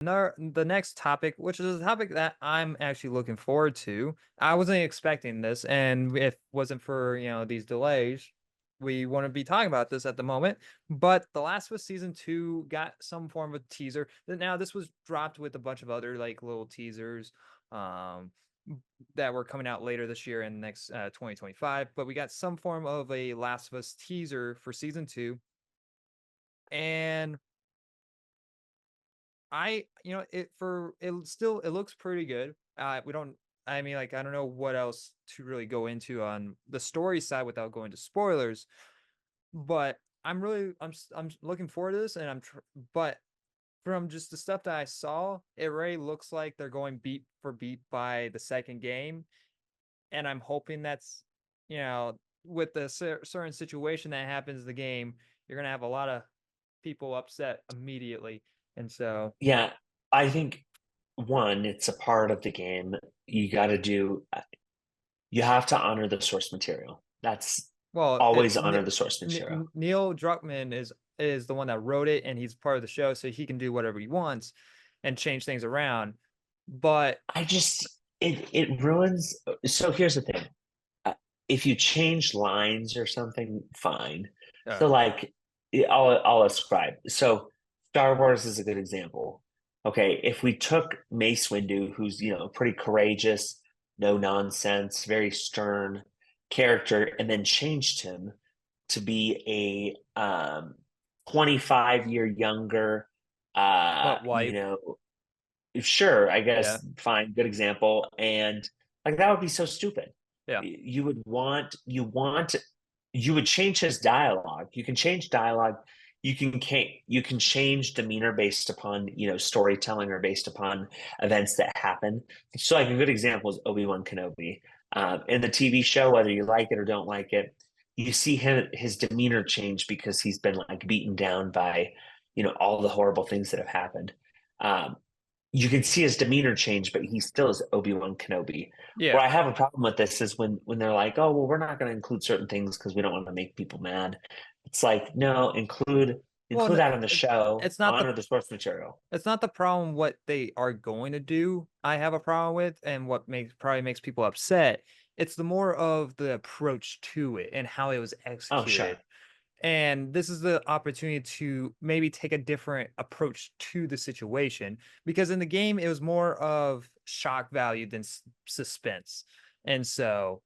The next topic, which is a topic that I'm actually looking forward to. I wasn't expecting this, and if it wasn't for these delays, we wouldn't be talking about this at the moment. But The Last of Us season 2 got some form of teaser. Now this was dropped with a bunch of other like little teasers um that were coming out later this year and next 2025. But we got some form of a Last of Us teaser for season 2, and it looks pretty good. We don't I mean, like, I don't know what else to really go into on the story side without going to spoilers, but I'm looking forward to this, and but from just the stuff that I saw, it really looks like they're going beat for beat by the second game, and I'm hoping that's, with the certain situation that happens in the game, you're gonna have a lot of people upset immediately, and so Yeah, I think one, it's a part of the game. You got to do, you have to honor the source material. That's Well, always honor the source material. Neil Druckmann is the one that wrote it, and he's part of the show, so he can do whatever he wants and change things around. But I just, it ruins. So here's the thing. Uh, If you change lines or something, fine. So uh, like, I'll ascribe. So Star Wars is a good example. Okay, if we took Mace Windu, who's pretty courageous, no nonsense, very stern character, and then changed him to be a 25-year younger, but wipe, sure, I yeah, guess, fine, good example. And like that would be so stupid. yeah, You would change his dialogue. You can change dialogue. You can change demeanor based upon, storytelling or based upon events that happen. So like a good example is Obi-Wan Kenobi. In the TV show, whether you like it or don't like it, you see his demeanor change because he's been like beaten down by, all the horrible things that have happened. Um, you can see his demeanor change, but he still is Obi-Wan Kenobi. yeah. Where I have a problem with this is when they're like, "Oh, well, we're not going to include certain things because we don't want to make people mad." It's like, no, Well, include that in the show. it's not the Honor the source material. it's not the problem what they are going to do. I have a problem with, and what makes people upset. It's the more of the approach to it and how it was Oh, executed. sure, And this is the opportunity to maybe take a different approach to the situation, because in the game it was more of shock value than suspense. And so,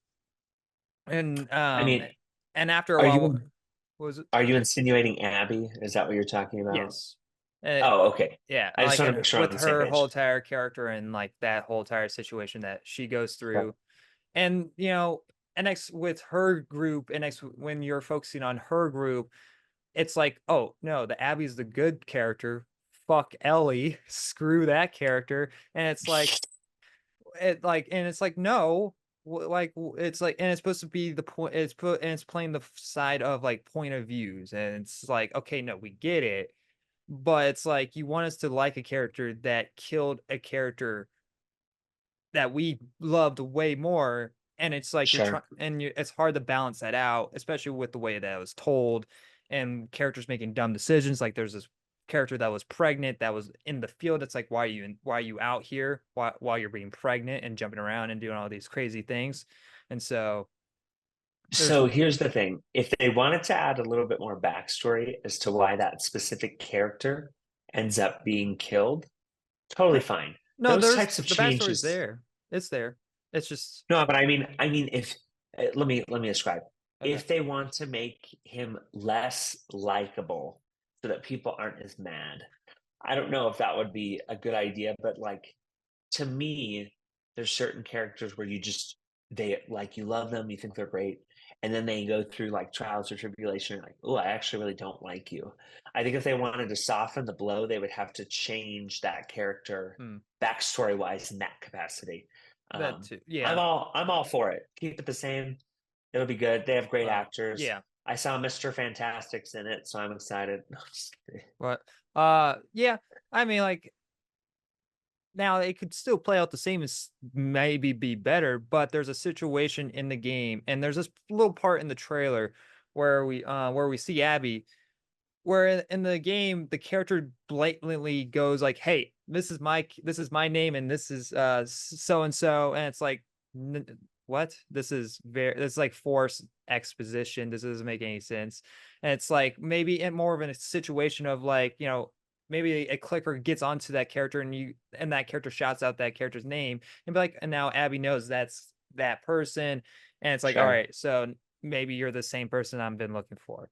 and I mean, and after a are while, you what was it? are you insinuating Abby? Is that what you're talking about? Yes. Uh, Oh, okay. yeah, I just like want to make sure we're on with the same her whole page. entire character and like that whole entire situation that she goes Yep. through. And NX with her group, NX when you're focusing on her group, it's like, oh no, the Abby's the good character. Fuck Ellie, screw that character. And it's like no, it's like, and it's supposed to be the point. It's playing the side of like point of views, and it's like, okay, no, we get it, but it's like you want us to like a character that killed a character that we loved way more. And it's like you're trying, Sure. and it's hard to balance that out, especially with the way that it was told, and characters making dumb decisions. Like there's this character that was pregnant that was in the field. It's like, why are you out here while you're being pregnant and jumping around and doing all these crazy things? And so there's So here's the thing. If they wanted to add a little bit more backstory as to why that specific character ends up being killed, totally fine. no, Those there's types of the backstory's changes. there. It's there. It's just No, but I mean, if let me describe. okay. If they want to make him less likable so that people aren't as mad, I don't know if that would be a good idea, but like to me, there's certain characters where they like you love them, you think they're great, and then they go through like trials or tribulation, you're like, oh, I actually really don't like you. I think if they wanted to soften the blow, they would have to change that character Hmm, backstory wise in that capacity. that too. I'm Yeah. all for it. Keep it the same. It'll be good. They have great actors. Yeah. I saw Mr. Fantastic's in it, so I'm excited. No, I'm just kidding. But yeah, I mean, like, now it could still play out the same, as maybe be better, but there's a situation in the game, and there's this little part in the trailer where we see Abby. where in the game the character blatantly goes like, "Hey, this is my name, and this is so and so," and it's like, what? This is like forced exposition. This doesn't make any sense. And it's like maybe in more of a situation of like, maybe a clicker gets onto that character and that character shouts out that character's name and be like, and now Abby knows that's that person. And it's like, all Sure. right, so maybe you're the same person I've been looking for.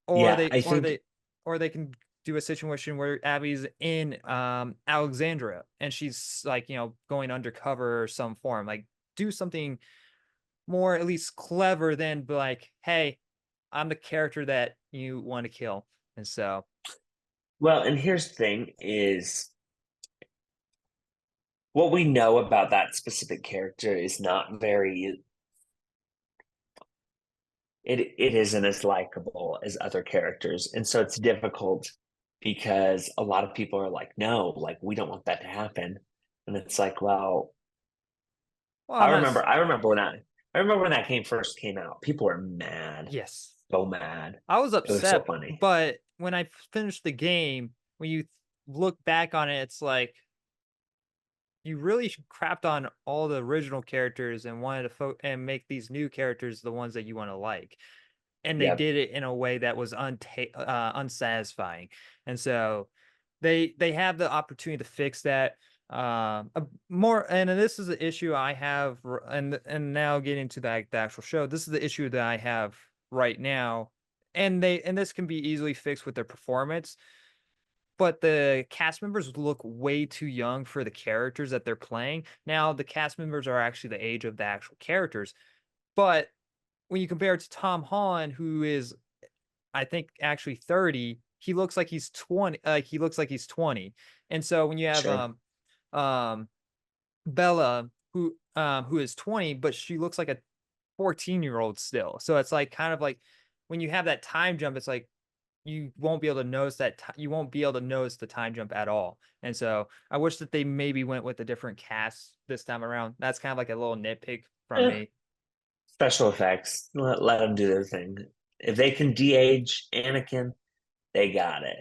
Or Yeah, they I or think they or they can do a situation where Abby's in Alexandria and she's like, going undercover or some form. Like do something more at least clever than be like, hey, I'm the character that you want to kill. And so well, and here's the thing is what we know about that specific character is not very it isn't as likable as other characters. And so it's difficult because a lot of people are like, no, like we don't want that to happen. And it's like, well, well, I'm not I remember when that game first came out. People were mad, yes. so mad. I was It was so upset, funny. but when I finished the game, when you look back on it, it's like you really crapped on all the original characters and wanted to and make these new characters the ones that you want to like. And they Yep. did it in a way that was unsatisfying. And so they have the opportunity to fix that. More, and this is the issue I have, and now getting to the actual show, this is the issue that I have right now, and this can be easily fixed with their performance, but the cast members look way too young for the characters that they're playing. Now the cast members are actually the age of the actual characters, but when you compare it to Tom Holland, who is, I think, actually 30, he looks like he's 20. He looks like he's 20. And so when you have Sure. um Bella, who is 20, but she looks like a 14-year-old still. So it's like kind of like when you have that time jump, it's like you won't be able to notice you won't be able to notice the time jump at all. And so I wish that they maybe went with a different cast this time around. That's kind of like a little nitpick from Eh, me. special effects. Let them do their thing. If they can de-age Anakin, they got it.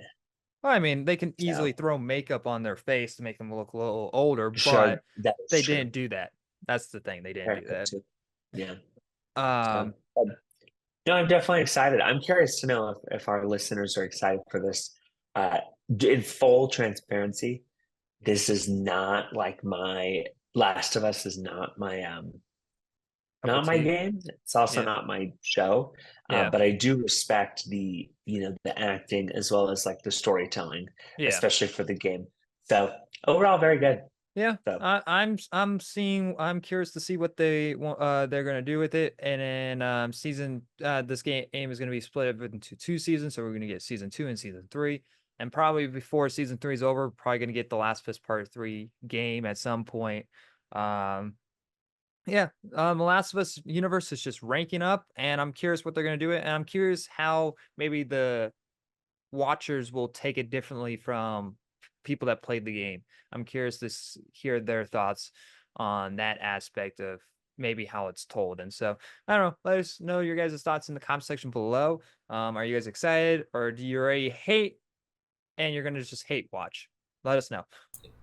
Well, I mean, they can easily So throw makeup on their face to make them look a little older, sure, but that is they true. didn't do that. That's the thing. They didn't do Haircut that. too. Yeah. So Um, no, I'm definitely excited. I'm curious to know if our listeners are excited for this. Uh, in full transparency, this is not like my Last of Us is Cup of not my tea. game. It's also Yeah. not my show. Yeah. But I do respect the acting as well as like the storytelling, Yeah. especially for the game. So overall, very good. Yeah. So I'm curious to see what they're gonna do with it. And then this game is gonna be split up into two seasons. So we're gonna get season 2 and season 3. And probably before season 3 is over, probably gonna get the Last of Us Part 3 game at some point. Um Yeah, The Last of Us universe is just ranking up, and I'm curious what they're gonna do it, and I'm curious how maybe the watchers will take it differently from people that played the game. I'm curious to hear their thoughts on that aspect of maybe how it's told. And so I don't know. Let us know your guys' thoughts in the comment section below. Are you guys excited, or do you already hate and you're gonna just hate watch? Let us know.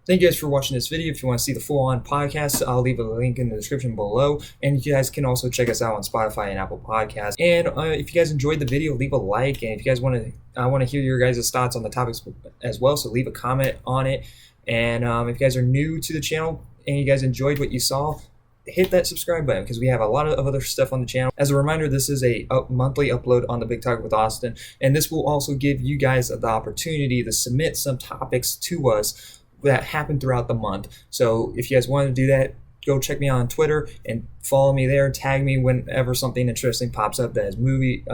Thank you guys for watching this video. If you want to see the full-on podcast, I'll leave a link in the description below. And you guys can also check us out on Spotify and Apple Podcasts. And if you guys enjoyed the video, leave a like. And if you guys want to, I want to hear your guys' thoughts on the topics as well. So leave a comment on it. And if you guys are new to the channel and you guys enjoyed what you saw, hit that subscribe button because we have a lot of other stuff on the channel. As a reminder, this is a monthly upload on the Big Talk with Austin. And this will also give you guys the opportunity to submit some topics to us that happen throughout the month. So if you guys want to do that, go check me out on Twitter and follow me there. Tag me whenever something interesting pops up that is movie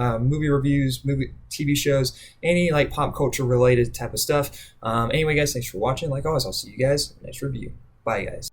reviews, movie TV shows, any like pop culture related type of stuff. Anyway, guys, thanks for watching. Like always, I'll see you guys next review. Bye, guys.